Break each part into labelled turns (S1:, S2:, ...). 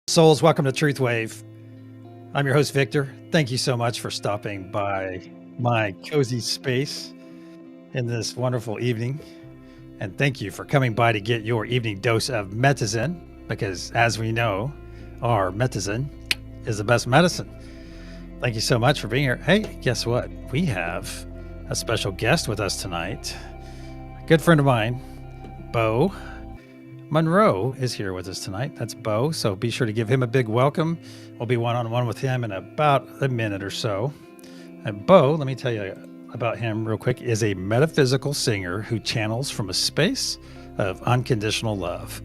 S1: Souls, welcome to TruthWave. I'm your host, Victor. Thank you so much for stopping by my cozy space in this wonderful evening. And thank you for coming by to get your evening dose of medicine, because as we know, our medicine is the best medicine. Thank you so much for being here. Hey, guess what? We have a special guest with us tonight. A good friend of mine, Bo Monroe, is here with us tonight. That's Bo, so be sure to give him a big welcome. We'll be one-on-one with him in about a minute or so. And Bo, let me tell you about him real quick, is a metaphysical singer who channels from a space of unconditional love.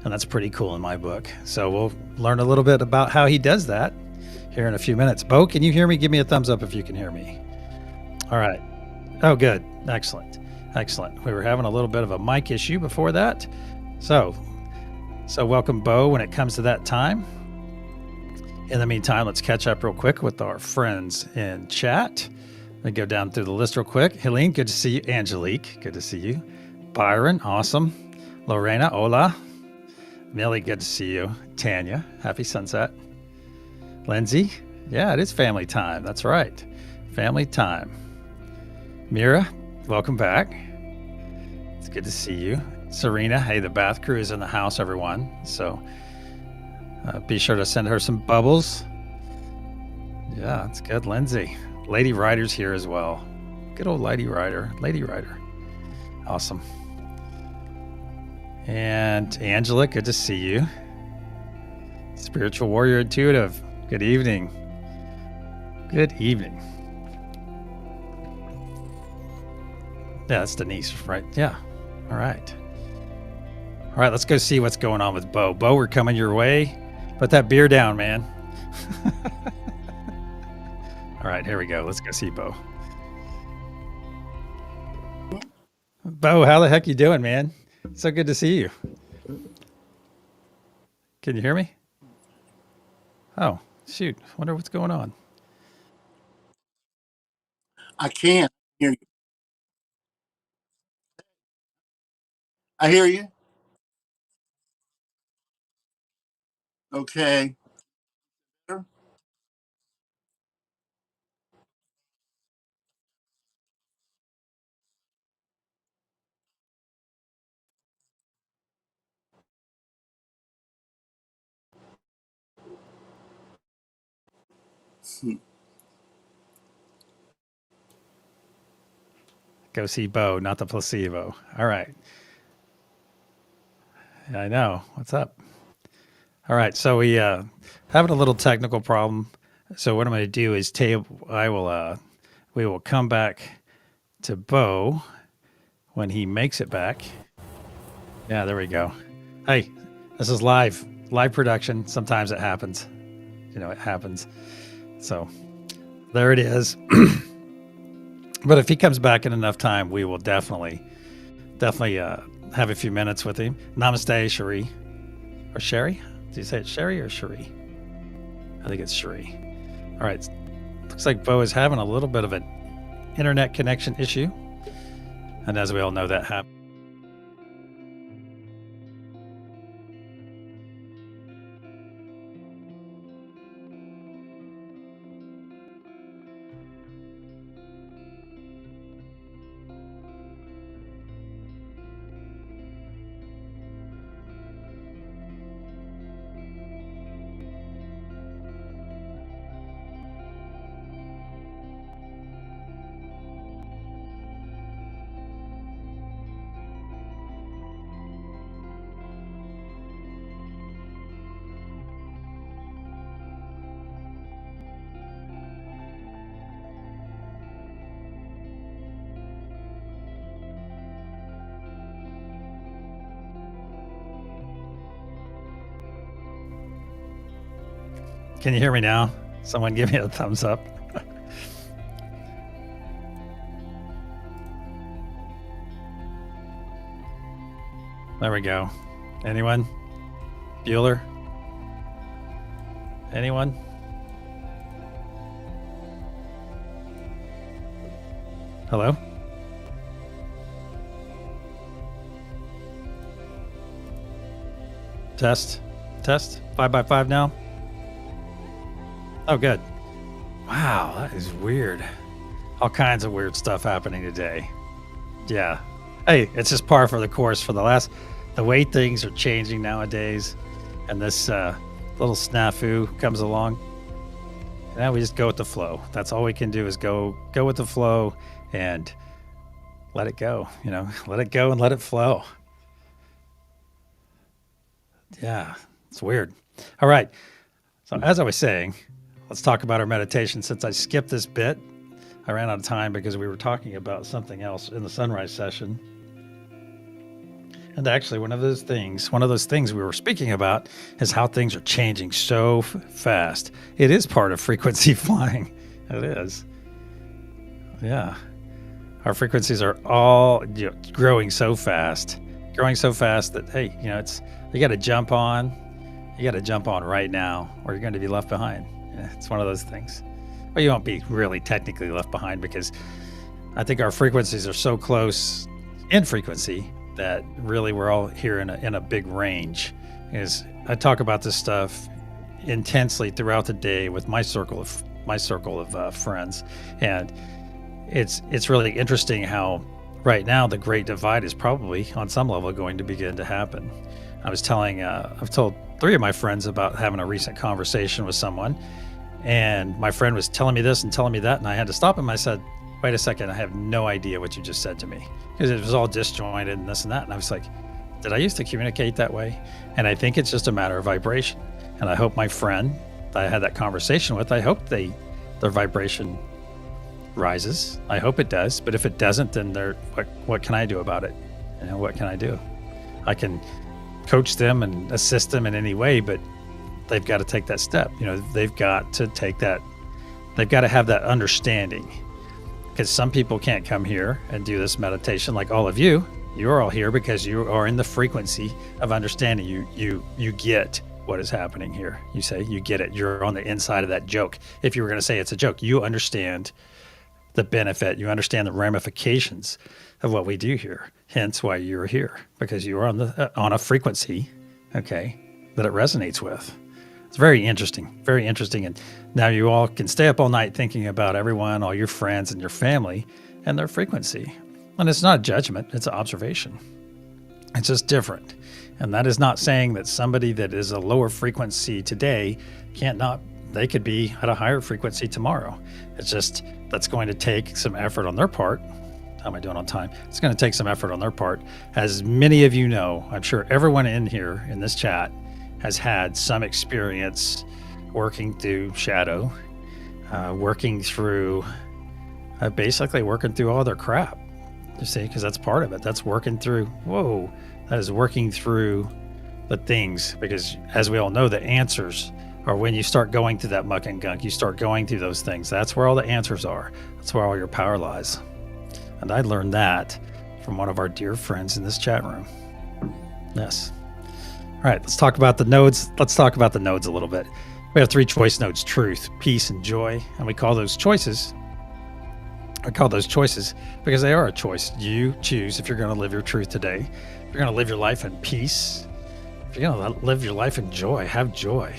S1: And that's pretty cool in my book. So we'll learn a little bit about how he does that here in a few minutes. Bo, can you hear me? Give me a thumbs up if you can hear me. All right. Oh, good. Excellent. Excellent. We were having a little bit of a mic issue before that. So welcome, Bo, when it comes to that time. In the meantime, let's catch up real quick with our friends in chat. Let me go down through the list real quick. Helene, good to see you. Angelique, good to see you. Byron, awesome. Lorena, hola. Millie, good to see you. Tanya, happy sunset. Lindsay, yeah, it is family time. That's right. Family time. Mira, welcome back. It's good to see you. Serena, hey, the bath crew is in the house, everyone. So be sure to send her some bubbles. Yeah, it's good. Lindsay. Lady Ryder's here as well. Good old Lady Ryder. Lady Ryder. Awesome. And Angela, good to see you. Spiritual Warrior Intuitive. Good evening. Good evening. Yeah, that's Denise, right? Yeah. All right. All right, let's go see what's going on with Bo. Bo, we're coming your way. Put that beer down, man. All right, here we go. Let's go see Bo. Bo, how the heck you doing, man? So good to see you. Can you hear me? Oh, shoot. Wonder what's going on.
S2: I can't hear you. I hear you. Okay.
S1: Go see Bo, not the placebo. All right. I know. What's up? All right. So we having a little technical problem. So what I'm going to do is we will come back to Bo when he makes it back. Yeah, there we go. Hey, this is live production. Sometimes it happens. It happens. So there it is. But if he comes back in enough time, we will definitely have a few minutes with him. Namaste, Cherie. Or Sherry? Do you say it's Sherry or Cherie? I think it's Cherie. All right. Looks like Bo is having a little bit of an internet connection issue. And as we all know, that happens. Can you hear me now? Someone give me a thumbs up. There we go. Anyone? Bueller? Anyone? Hello? Test. Test 5x5 now. Oh, good. Wow, that is weird. All kinds of weird stuff happening today. Yeah. Hey, it's just par for the course for the way things are changing nowadays. And this little snafu comes along. Now we just go with the flow. That's all we can do is go with the flow and let it go, let it go and let it flow. Yeah, it's weird. All right. So as I was saying, let's talk about our meditation. Since I skipped this bit, I ran out of time because we were talking about something else in the sunrise session. And actually, one of those things we were speaking about is how things are changing so fast. It is part of frequency flying. It is. Yeah. Our frequencies are all growing so fast that, hey, you got to jump on. You got to jump on right now or you're going to be left behind. Yeah, it's one of those things. Well, you won't be really technically left behind because I think our frequencies are so close in frequency that really we're all here in a big range. I talk about this stuff intensely throughout the day with my circle of friends, and it's really interesting how right now the Great Divide is probably on some level going to begin to happen. I've told 3 of my friends about having a recent conversation with someone, and my friend was telling me this and telling me that, and I had to stop him. I said, wait a second, I have no idea what you just said to me, because it was all disjointed and this and that. And I was like, did I used to communicate that way? And I think it's just a matter of vibration. And I hope my friend that I had that conversation with, I hope their vibration rises. I hope it does. But if it doesn't, then what can I do about it? What can I do? I can coach them and assist them in any way, but they've got to take that step. They've got to take that. They've got to have that understanding. Because some people can't come here and do this meditation like all of you. You're all here because you are in the frequency of understanding. You get what is happening here. You say you get it. You're on the inside of that joke. If you were going to say it's a joke, you understand the benefit. You understand the ramifications of what we do here. Hence why you're here, because you are on a frequency, okay, that it resonates with. It's very interesting, very interesting. And now you all can stay up all night thinking about everyone, all your friends and your family and their frequency. And it's not a judgment, it's an observation. It's just different. And that is not saying that somebody that is a lower frequency today they could be at a higher frequency tomorrow. It's just, that's going to take some effort on their part. How am I doing on time? It's going to take some effort on their part. As many of you know, I'm sure everyone in here in this chat has had some experience working through shadow, basically working through all their crap. You see, because that's part of it. That's working through, that is working through the things, because as we all know, the answers are when you start going through that muck and gunk, you start going through those things. That's where all the answers are. That's where all your power lies. And I learned that from one of our dear friends in this chat room. Yes. All right, let's talk about the nodes. Let's talk about the nodes a little bit. We have 3 choice nodes: truth, peace, and joy. And we call those choices because they are a choice. You choose if you're going to live your truth today. If you're going to live your life in peace. If you're going to live your life in joy, have joy.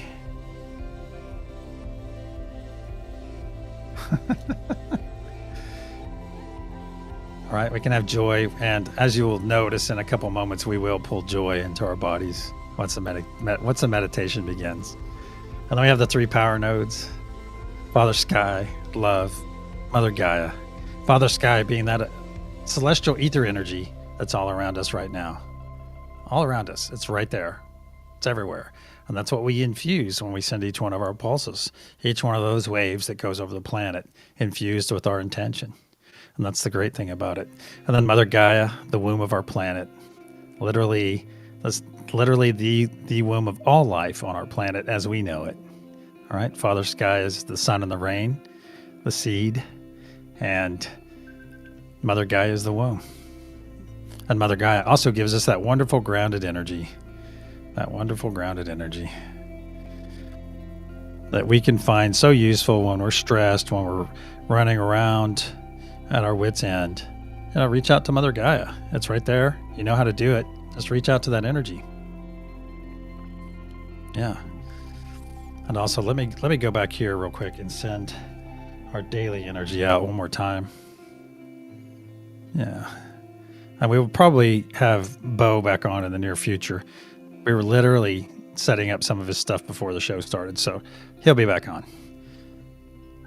S1: All right, we can have joy. And as you will notice in a couple moments, we will pull joy into our bodies once the meditation begins. And then we have the 3 power nodes: Father Sky, love, Mother Gaia. Father Sky being that celestial ether energy that's all around us right now. All around us. It's right there. It's everywhere. And that's what we infuse when we send each one of our pulses. Each one of those waves that goes over the planet, infused with our intention. And that's the great thing about it. And then Mother Gaia, the womb of our planet. That's literally the womb of all life on our planet as we know it. All right. Father Sky is the sun and the rain, the seed, and Mother Gaia is the womb. And Mother Gaia also gives us that wonderful grounded energy. That wonderful grounded energy that we can find so useful when we're stressed, when we're running around at our wit's end. Reach out to Mother Gaia. It's right there. You know how to do it. Just reach out to that energy. Yeah. And also, let me go back here real quick and send our daily energy out one more time. Yeah. And we will probably have Bo back on in the near future. We were literally setting up some of his stuff before the show started, so he'll be back on.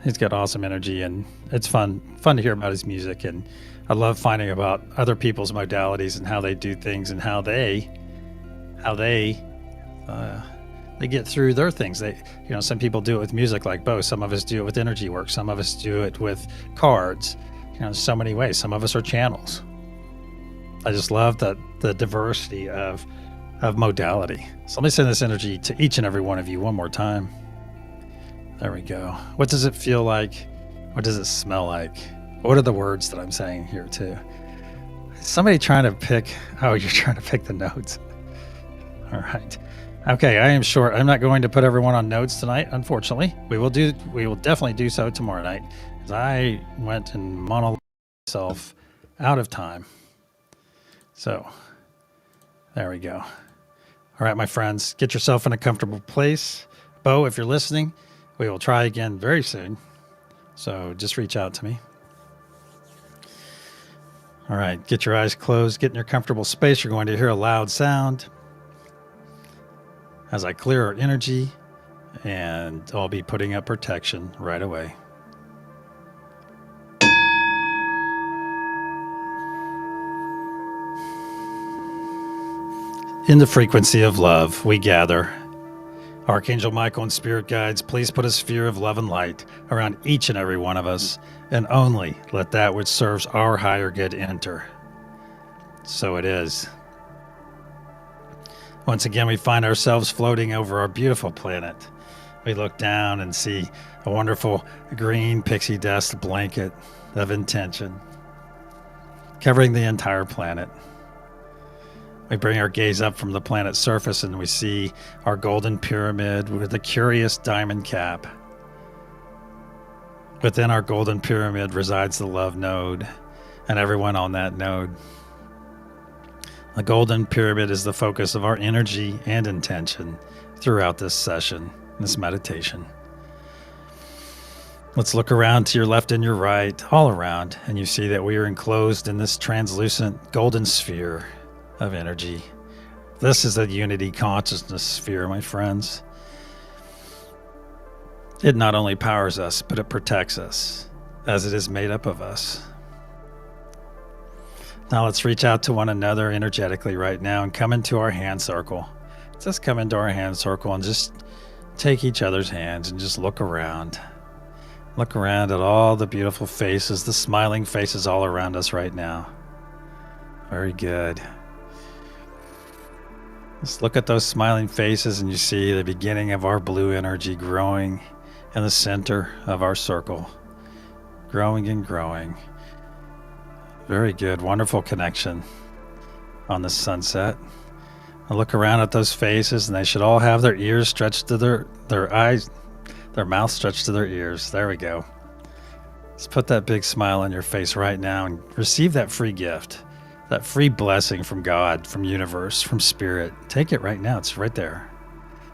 S1: He's got awesome energy, and it's fun to hear about his music. And I love finding about other people's modalities and how they do things and how they get through their things. Some people do it with music like Bo. Some of us do it with energy work. Some of us do it with cards. So many ways. Some of us are channels. I just love the diversity of modality. So let me send this energy to each and every one of you one more time. There we go. What does it feel like? What does it smell like? What are the words that I'm saying here too? Somebody trying to pick, you're trying to pick the notes. All right. Okay, I am short. I'm not going to put everyone on notes tonight, unfortunately. We will definitely do so tomorrow night, because I went and monologued myself out of time. So there we go. All right, my friends, get yourself in a comfortable place. Bo, if you're listening, we will try again very soon. So just reach out to me. All right, get your eyes closed, get in your comfortable space. You're going to hear a loud sound as I clear our energy, and I'll be putting up protection right away. In the frequency of love, we gather. Archangel Michael and Spirit Guides, please put a sphere of love and light around each and every one of us, and only let that which serves our higher good enter. So it is. Once again, we find ourselves floating over our beautiful planet. We look down and see a wonderful green pixie dust blanket of intention covering the entire planet. We bring our gaze up from the planet's surface and we see our golden pyramid with a curious diamond cap. Within our golden pyramid resides the love node and everyone on that node. The golden pyramid is the focus of our energy and intention throughout this session, this meditation. Let's look around to your left and your right, all around, and you see that we are enclosed in this translucent golden sphere of energy. This is the unity consciousness sphere, my friends. It not only powers us, but it protects us, as it is made up of us. Now let's reach out to one another energetically right now and come into our hand circle. Just come into our hand circle and just take each other's hands and just look around. Look around at all the beautiful faces, the smiling faces all around us right now. Very good. Just look at those smiling faces and you see the beginning of our blue energy growing in the center of our circle. Growing and growing. Very good. Wonderful connection on the sunset. I look around at those faces and they should all have their ears stretched to their eyes, their mouth stretched to their ears. There we go. Let's put that big smile on your face right now and receive that free gift. That free blessing from God, from universe, from spirit. Take it right now. It's right there.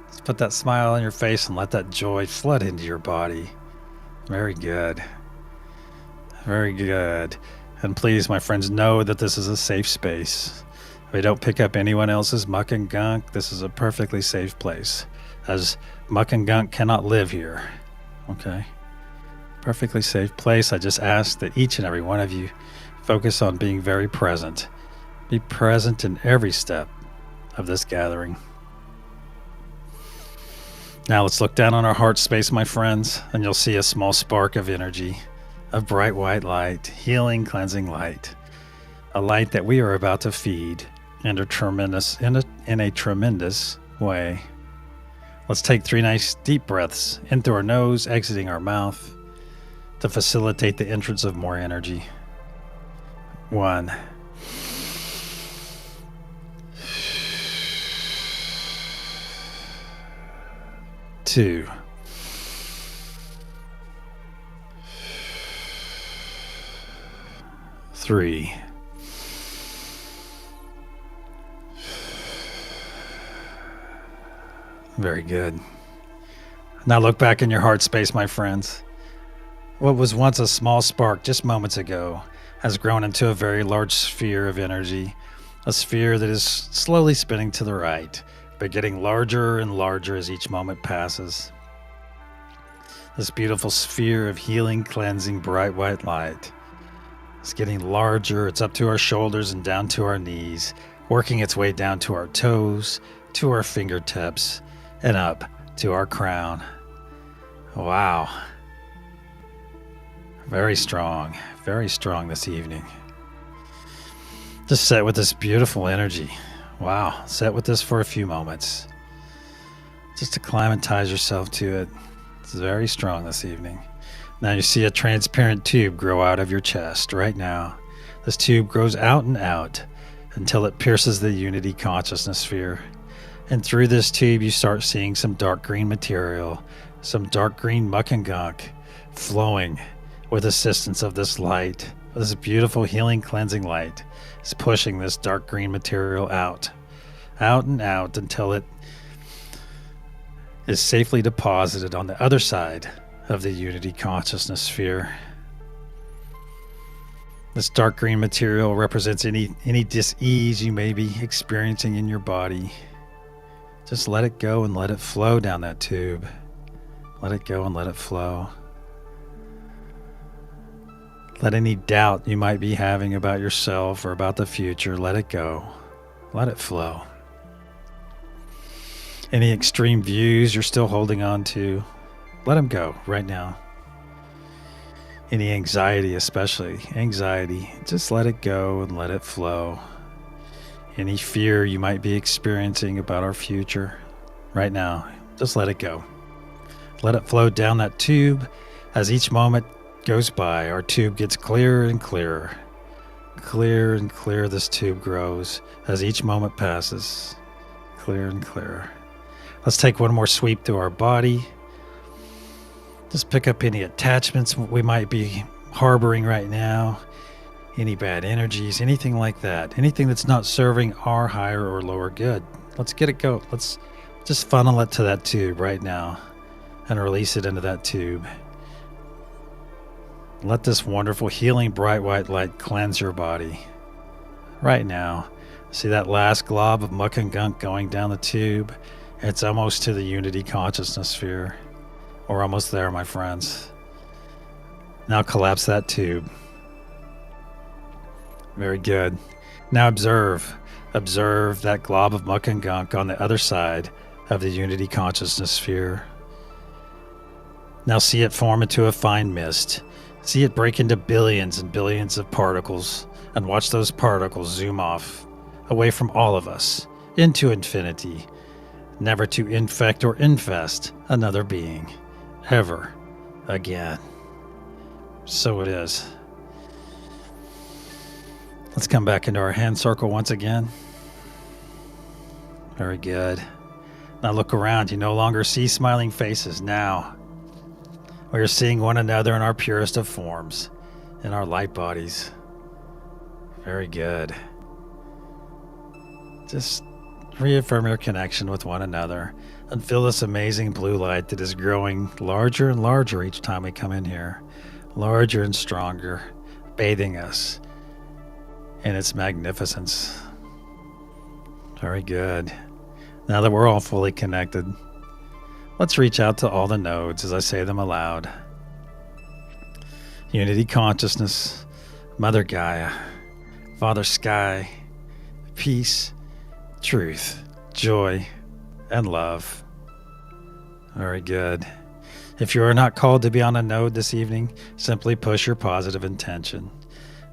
S1: Let's put that smile on your face and let that joy flood into your body. Very good. Very good. And please, my friends, know that this is a safe space. We don't pick up anyone else's muck and gunk. This is a perfectly safe place, as muck and gunk cannot live here. Okay? Perfectly safe place. I just ask that each and every one of you focus on being very present. Be present in every step of this gathering. Now let's look down on our heart space, my friends, and you'll see a small spark of energy, of bright white light, healing, cleansing light. A light that we are about to feed in a tremendous way. Let's take 3 nice deep breaths in through our nose, exiting our mouth, to facilitate the entrance of more energy. 1. 2. 3. 4. Very good. Now look back in your heart space, my friends. What was once a small spark just moments ago has grown into a very large sphere of energy, a sphere that is slowly spinning to the right, but getting larger and larger as each moment passes. This beautiful sphere of healing, cleansing, bright white light is getting larger. It's up to our shoulders and down to our knees, working its way down to our toes, to our fingertips, and up to our crown. Wow. Very strong this evening. Just sit with this beautiful energy. Wow, sit with this for a few moments. Just acclimatize yourself to it. It's very strong this evening. Now you see a transparent tube grow out of your chest right now. This tube grows out and out until it pierces the unity consciousness sphere. And through this tube, you start seeing some dark green material, some dark green muck and gunk flowing with assistance of this light. This beautiful healing, cleansing light is pushing this dark green material out and out until it is safely deposited on the other side of the unity consciousness sphere. This dark green material represents any dis-ease you may be experiencing in your body. Just let it go and let it flow down that tube. Let it go and let it flow. Let any doubt you might be having about yourself or about the future, let it go. Let it flow. Any extreme views you're still holding on to, let them go right now. Any anxiety, especially anxiety, just let it go and let it flow. Any fear you might be experiencing about our future right now, just let it go. Let it flow down that tube. As each moment goes by, our tube gets clearer and clearer. Clearer and clearer this tube grows as each moment passes. Clearer and clearer. Let's take one more sweep through our body. Just pick up any attachments we might be harboring right now. Any bad energies, anything like that. Anything that's not serving our higher or lower good. Let's get it go. Let's just funnel it to that tube right now and release it into that tube. Let this wonderful healing bright white light cleanse your body right now. See that last glob of muck and gunk going down the tube? It's almost to the unity consciousness sphere. We're almost there, my friends. Now collapse that tube. Very good. Now observe that glob of muck and gunk on the other side of the unity consciousness sphere. Now see it form into a fine mist. See it break into billions and billions of particles, and watch those particles zoom off, away from all of us, into infinity, never to infect or infest another being, ever again. So it is. Let's come back into our hand circle once again. Very good. Now look around. You no longer see smiling faces. Now we are seeing one another in our purest of forms, in our light bodies. Very good. Just reaffirm your connection with one another and feel this amazing blue light that is growing larger and larger each time we come in here. Larger and stronger, bathing us in its magnificence. Very good. Now that we're all fully connected, let's reach out to all the nodes as I say them aloud. Unity consciousness, Mother Gaia, Father Sky, peace, truth, joy, and love. Very good. If you are not called to be on a node this evening, simply push your positive intention.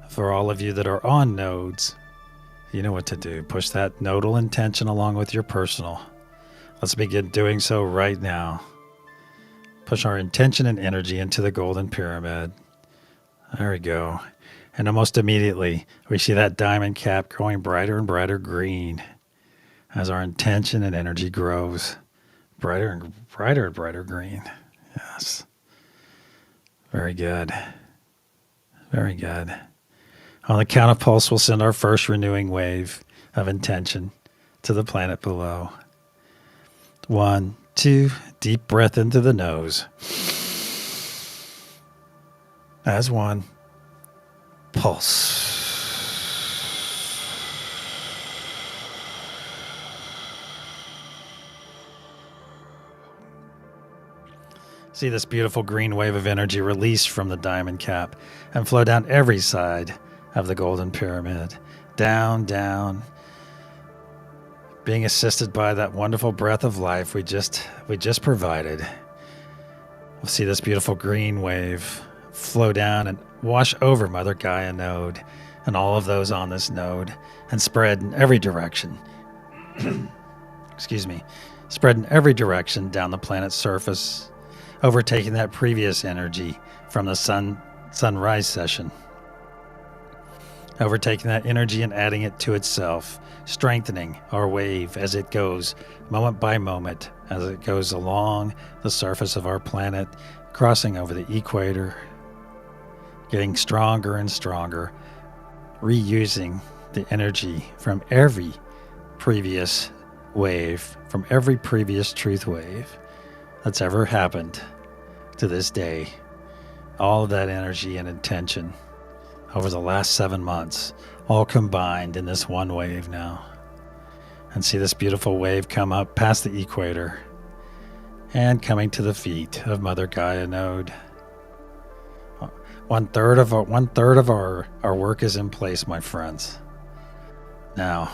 S1: For all of you that are on nodes, you know what to do. Push that nodal intention along with your personal. Let's begin doing so right now. Push our intention and energy into the golden pyramid. There we go. And almost immediately, we see that diamond cap growing brighter and brighter green as our intention and energy grows. Brighter and brighter green. Yes. Very good. Very good. On the count of pulse, we'll send our first renewing wave of intention to the planet below. 1, 2, deep breath into the nose. As one, pulse. See this beautiful green wave of energy release from the diamond cap and flow down every side of the golden pyramid. Down, down, being assisted by that wonderful breath of life we just provided. We'll see this beautiful green wave flow down and wash over Mother Gaia node and all of those on this node and spread in every direction. Excuse me. Spread in every direction down the planet's surface, overtaking that previous energy from the sunrise session. Overtaking that energy and adding it to itself, strengthening our wave as it goes moment by moment, as it goes along the surface of our planet, crossing over the equator, getting stronger and stronger, reusing the energy from every previous wave, from every previous truth wave that's ever happened to this day. All of that energy and intention over the last 7 months, all combined in this one wave now. And see this beautiful wave come up past the equator and coming to the feet of Mother Gaia node. One third of our work is in place, my friends. Now,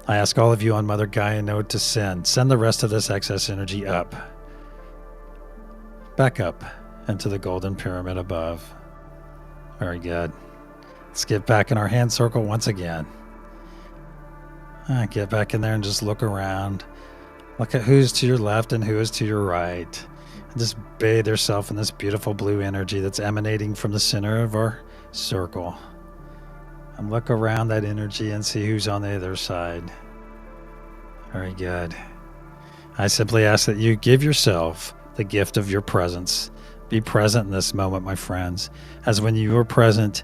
S1: I ask all of you on Mother Gaia node to send the rest of this excess energy up, back up into the golden pyramid above. Very good. Let's get back in our hand circle once again. Get back in there and just look around. Look at who's to your left and who is to your right. And just bathe yourself in this beautiful blue energy that's emanating from the center of our circle. And look around that energy and see who's on the other side. Very good. I simply ask that you give yourself the gift of your presence. Be present in this moment, my friends, as when you are present,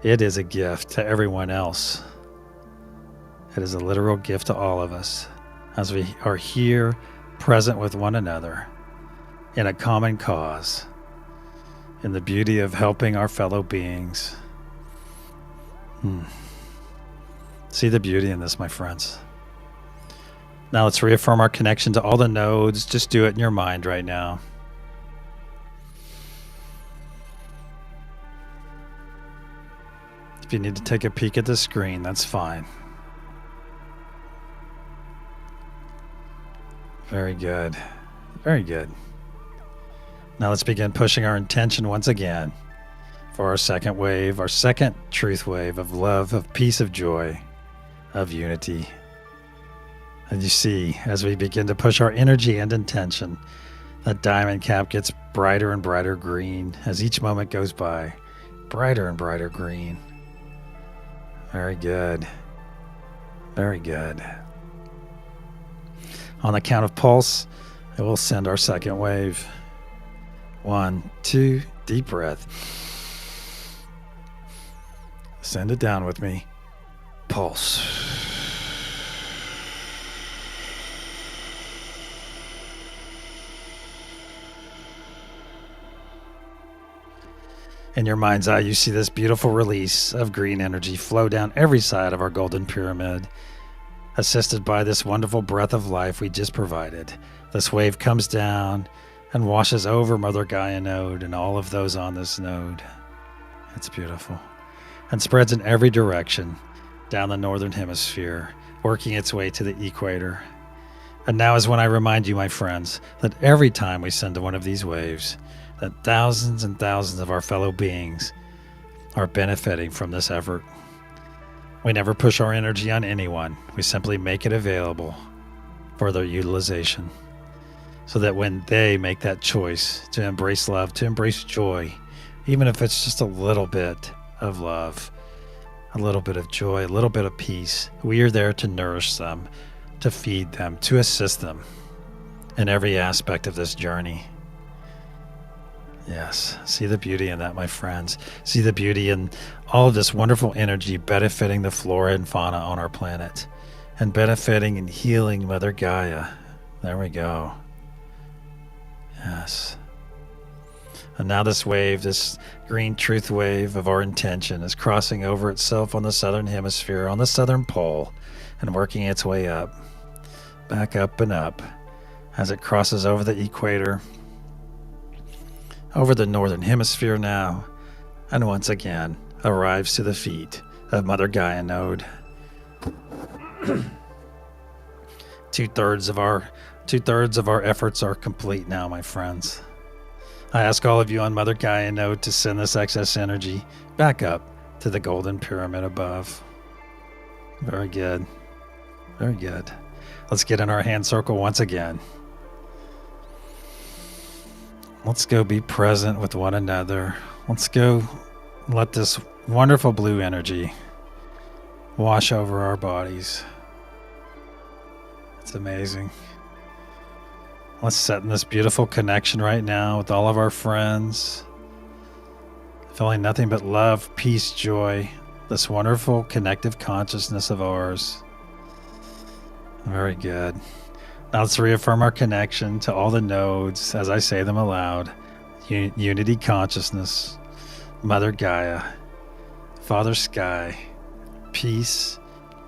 S1: it is a gift to everyone else. It is a literal gift to all of us as we are here present with one another in a common cause, in the beauty of helping our fellow beings. See the beauty in this, my friends. Now let's reaffirm our connection to all the nodes. Just do it in your mind right now. If you need to take a peek at the screen, that's fine. Very good. Very good. Now let's begin pushing our intention once again for our second wave, our second truth wave of love, of peace, of joy, of unity. And you see, as we begin to push our energy and intention, that diamond cap gets brighter and brighter green as each moment goes by. Brighter and brighter green. Very good. Very good. On the count of pulse, I will send our second wave. 1, 2, deep breath. Send it down with me. Pulse. In your mind's eye, you see this beautiful release of green energy flow down every side of our golden pyramid, assisted by this wonderful breath of life we just provided. This wave comes down and washes over Mother Gaia node and all of those on this node. It's beautiful. And spreads in every direction down the northern hemisphere, working its way to the equator. And now is when I remind you, my friends, that every time we send one of these waves, that thousands and thousands of our fellow beings are benefiting from this effort. We never push our energy on anyone. We simply make it available for their utilization, so that when they make that choice to embrace love, to embrace joy, even if it's just a little bit of love, a little bit of joy, a little bit of peace, we are there to nourish them, to feed them, to assist them in every aspect of this journey. Yes, see the beauty in that, my friends. See the beauty in all of this wonderful energy benefiting the flora and fauna on our planet, and benefiting and healing Mother Gaia There we go. Yes. And now this wave, this green truth wave of our intention, is crossing over itself on the southern hemisphere, on the southern pole, and working its way up, back up and up, as it crosses over the equator, over the northern hemisphere now, and once again arrives to the feet of Mother Gaia node. Two-thirds of our efforts are complete now, my friends. I ask all of you on Mother Gaia node to send this excess energy back up to the golden pyramid above. Very good. Very good. Let's get in our hand circle once again. Let's go be present with one another. Let's go let this wonderful blue energy wash over our bodies. It's amazing. Let's set in this beautiful connection right now with all of our friends. Feeling nothing but love, peace, joy. This wonderful connective consciousness of ours. Very good. Now let's reaffirm our connection to all the nodes as I say them aloud. Unity consciousness, Mother Gaia, Father Sky, peace,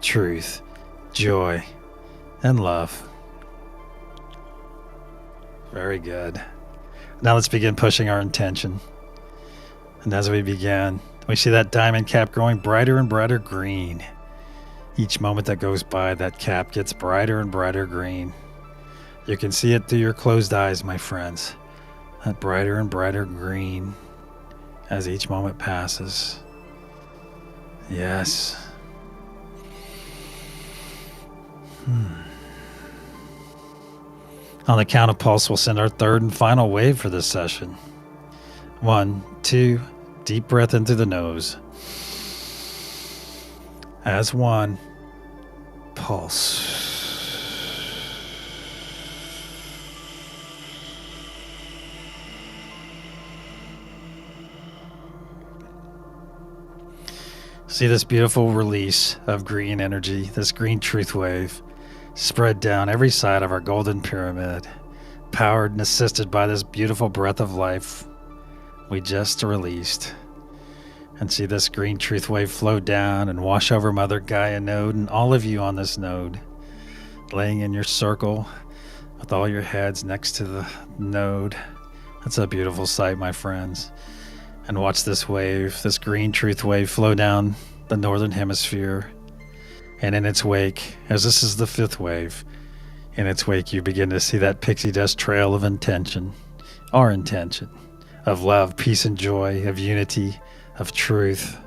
S1: truth, joy, and love. Very good. Now let's begin pushing our intention. And as we begin, we see that diamond cap growing brighter and brighter green. Each moment that goes by, that cap gets brighter and brighter green. You can see it through your closed eyes, my friends. That brighter and brighter green as each moment passes. Yes. On the count of pulse, we'll send our third and final wave for this session. 1, 2, deep breath in through the nose. As one, pulse. See this beautiful release of green energy, this green truth wave, spread down every side of our golden pyramid, powered and assisted by this beautiful breath of life we just released. And see this green truth wave flow down and wash over Mother Gaia node and all of you on this node, laying in your circle with all your heads next to the node. That's a beautiful sight, my friends. And watch this wave, this green truth wave, flow down the northern hemisphere. And in its wake, as this is the fifth wave, in its wake you begin to see that pixie dust trail of intention, our intention, of love, peace, and joy, of unity, of truth.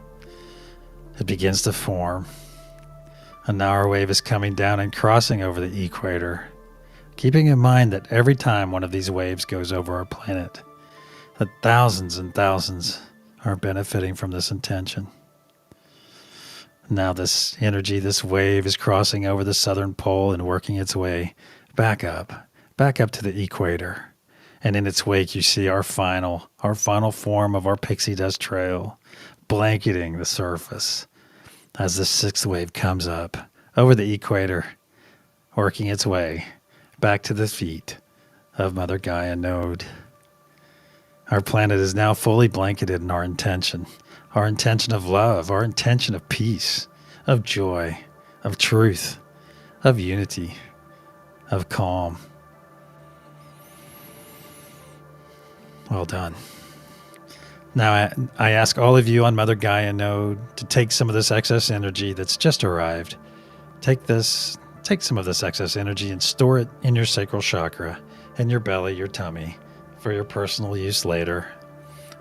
S1: It begins to form. And now our wave is coming down and crossing over the equator, keeping in mind that every time one of these waves goes over our planet, that thousands and thousands are benefiting from this intention. Now this energy, this wave is crossing over the southern pole and working its way back up to the equator. And in its wake, you see our final form of our pixie dust trail blanketing the surface as the sixth wave comes up over the equator, working its way back to the feet of Mother Gaia node. Our planet is now fully blanketed in our intention of love, our intention of peace, of joy, of truth, of unity, of calm. Well done. Now I ask all of you on Mother Gaia node to take some of this excess energy that's just arrived. Take some of this excess energy and store it in your sacral chakra, in your belly, your tummy, for your personal use later.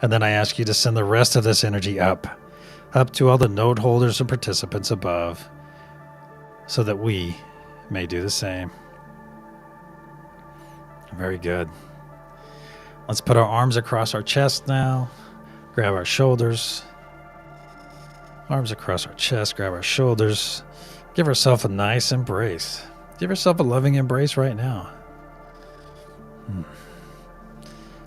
S1: And then I ask you to send the rest of this energy up to all the node holders and participants above, so that we may do the same. Very good. Let's put our arms across our chest now. Grab our shoulders. Arms across our chest, grab our shoulders. Give ourselves a nice embrace. Give yourself a loving embrace right now.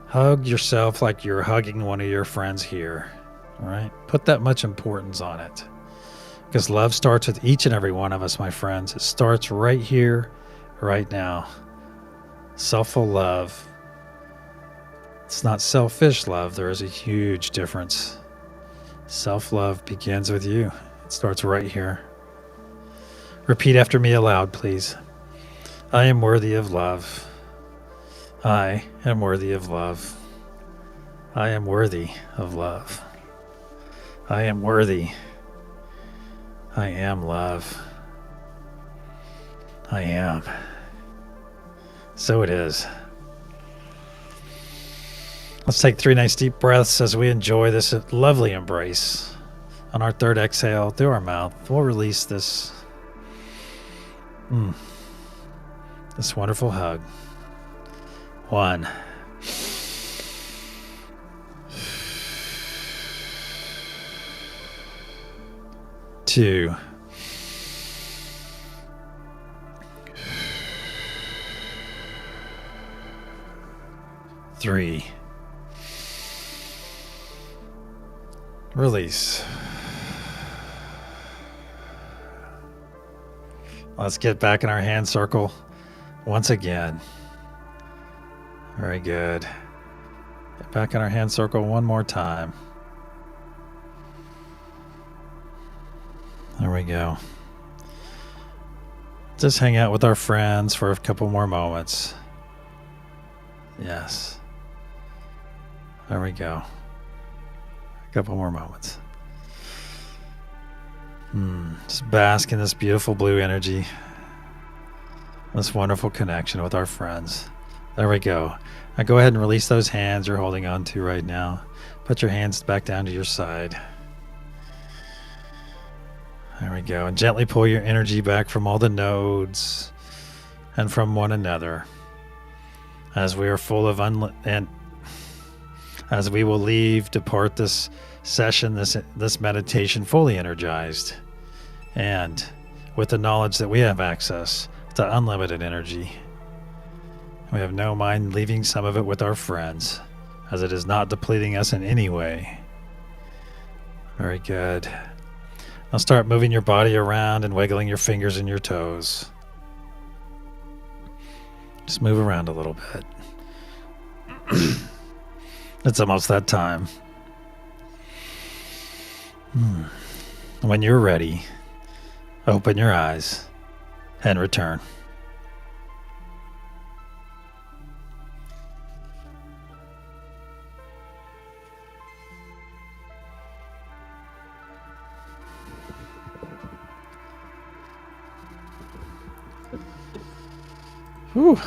S1: Hug yourself like you're hugging one of your friends here. All right? Put that much importance on it. Because love starts with each and every one of us, my friends. It starts right here, right now. selfful love. It's not selfish love. There is a huge difference. Self-love begins with you. It starts right here. Repeat after me aloud, please. I am worthy of love. I am worthy of love. I am worthy of love. I am worthy. I am love. I am. So it is. Let's take 3 nice deep breaths as we enjoy this lovely embrace. On our third exhale through our mouth, we'll release this wonderful hug. 1. 2. 3. Release. Let's get back in our hand circle once again. Very good. Get back in our hand circle one more time. There we go. Just hang out with our friends for a couple more moments. Yes. There we go. A couple more moments. Just bask in this beautiful blue energy. This wonderful connection with our friends. There we go. Now go ahead and release those hands you're holding on to right now. Put your hands back down to your side. There we go. And gently pull your energy back from all the nodes and from one another. As we are full of and as we will depart this session, this meditation fully energized, and with the knowledge that we have access to unlimited energy. We have no mind leaving some of it with our friends, as it is not depleting us in any way. Very good. Now start moving your body around and wiggling your fingers and your toes. Just move around a little bit. It's almost that time. When you're ready, open your eyes and return. Whew.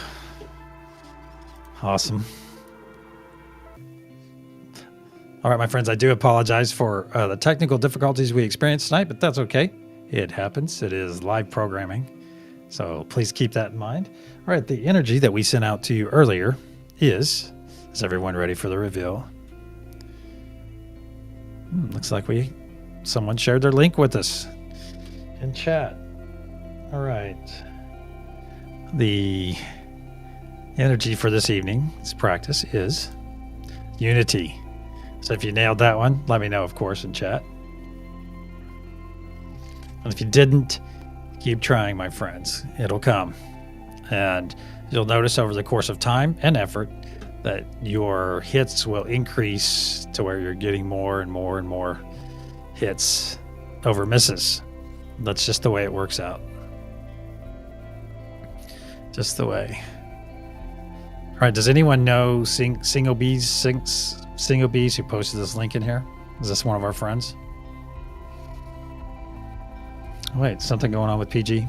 S1: Awesome. All right, my friends, I do apologize for the technical difficulties we experienced tonight, but that's okay. It happens. It is live programming. So please keep that in mind. All right, the energy that we sent out to you earlier is everyone ready for the reveal? Looks like someone shared their link with us in chat. All right. The energy for this evening's practice is unity. So if you nailed that one, let me know, of course, in chat. And if you didn't, keep trying, my friends. It'll come. And you'll notice over the course of time and effort that your hits will increase to where you're getting more and more and more hits over misses. That's just the way it works out. Just the way. All right, does anyone know Single Bees who posted this link in here? Is this one of our friends? Wait, something going on with PG?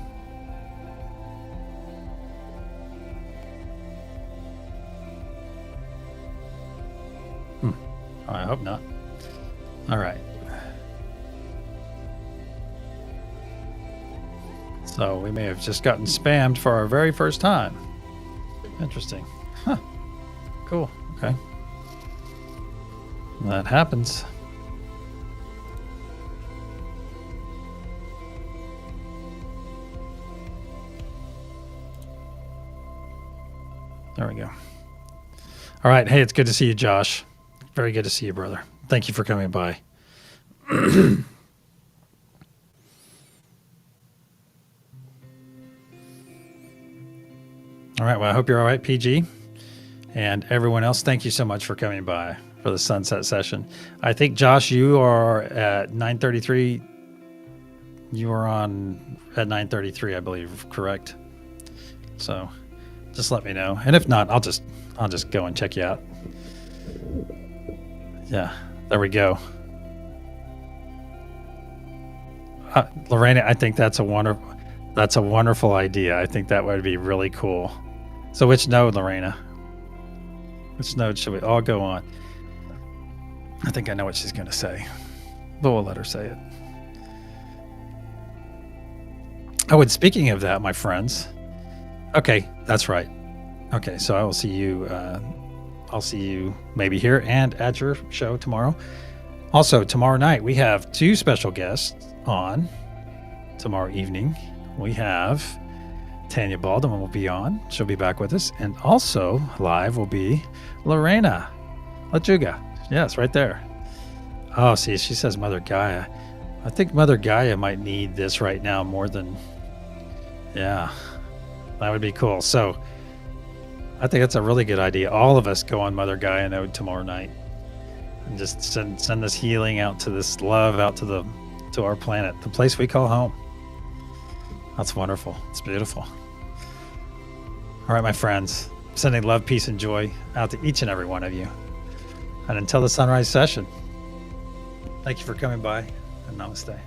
S1: I hope not. All right. So we may have just gotten spammed for our very first time. Interesting. Huh. Cool. Okay. That happens. There we go. All right. Hey, it's good to see you, Josh. Very good to see you, brother. Thank you for coming by. All right. Well, I hope you're all right, PG. And everyone else, thank you so much for coming by for the sunset session. I think, Josh, you are at 9:33. You are on at 9:33, I believe, correct? So just let me know. And if not, I'll just go and check you out. Yeah, there we go. Lorena, I think that's a wonderful idea. I think that would be really cool. So which node, Lorena? Which node should we all go on? I think I know what she's going to say, but we'll let her say it. Oh, and speaking of that, my friends. Okay, that's right. Okay, so I will see you. I'll see you maybe here and at your show tomorrow. Also, tomorrow night we have 2 special guests on. Tomorrow evening we have Tanya Baldwin will be on. She'll be back with us, and also live will be Lorena Lajuga. Yes, right there. Oh, see, she says Mother Gaia. I think Mother Gaia might need this right now more than. Yeah, that would be cool. So I think that's a really good idea. All of us go on Mother Gaia node tomorrow night and just send this healing out to this love out to our planet, the place we call home. That's wonderful. It's beautiful. All right, my friends, sending love, peace, and joy out to each and every one of you. And until the sunrise session, thank you for coming by, and namaste.